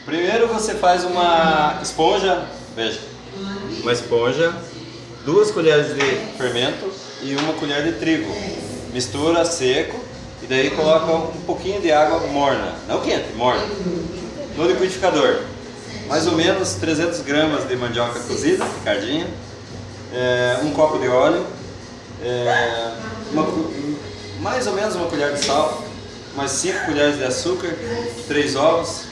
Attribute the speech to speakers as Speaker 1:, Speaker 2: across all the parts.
Speaker 1: Primeiro você faz uma esponja, veja, uma esponja, 2 colheres de fermento e 1 colher de trigo. Mistura seco e daí coloca um pouquinho de água morna, não quente, morna, no liquidificador. Mais ou menos 300 gramas de mandioca cozida, picadinha, 1 copo de óleo, mais ou menos 1 colher de sal, umas 5 colheres de açúcar, 3 ovos,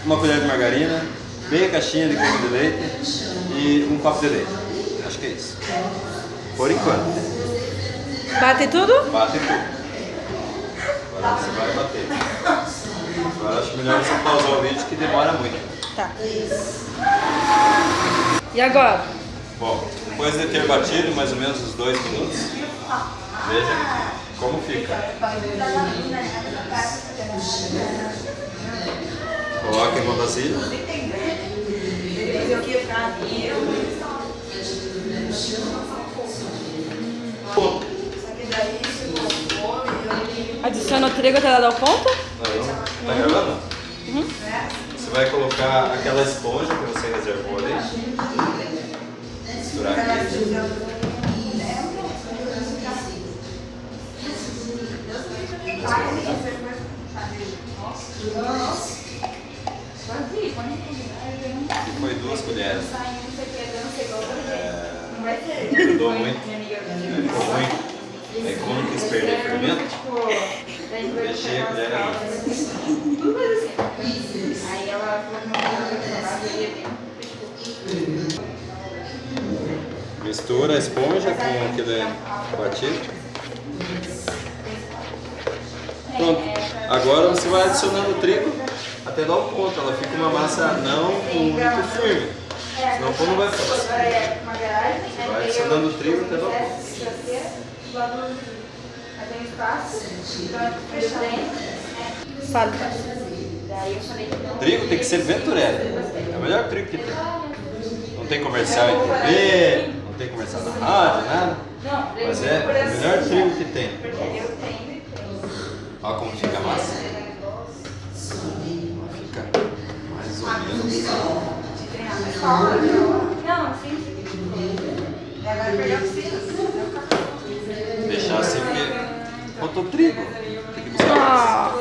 Speaker 1: 1 colher de margarina, meia caixinha de creme de leite e 1 copo de leite. Acho que é isso. Por enquanto.
Speaker 2: Bate tudo?
Speaker 1: Bate tudo. Agora você vai bater. Agora acho melhor você pausar o vídeo que demora muito.
Speaker 2: Tá. E agora?
Speaker 1: Bom, depois de ter batido mais ou menos uns 2 minutos, veja como fica. Coloque em uma vasilha.
Speaker 2: Adiciona o trigo até ela dar o ponto?
Speaker 1: Tá gravando?
Speaker 2: Uhum.
Speaker 1: Você vai colocar aquela esponja que você reservou ali. Misturar aqui. E foi 2 colheres. Ajudou muito. Ficou ruim. Aí como não quis perder fermento, deixei a colher ali.
Speaker 3: Aí ela
Speaker 1: Mistura a esponja com aquele batido. Pronto. Agora você vai adicionando o trigo até dar o ponto. Ela fica uma massa não muito firme. Senão o pão não vai ficar. Você vai adicionando o trigo até dar o ponto.
Speaker 3: tem espaço, então
Speaker 2: Fala.
Speaker 3: daí eu falei que não.
Speaker 1: Trigo tem que ser Venturelli. É o melhor trigo que tem. Não tem comercial em TV, não tem comercial na rádio, nada. Mas é o melhor trigo que tem.
Speaker 3: Eu tenho.
Speaker 1: Olha como fica a massa. Fica mais ou menos.
Speaker 3: Não, sim. E agora perdeu a piscina.
Speaker 1: Deixar assim porque faltou trigo. Tem que buscar.
Speaker 2: Ah.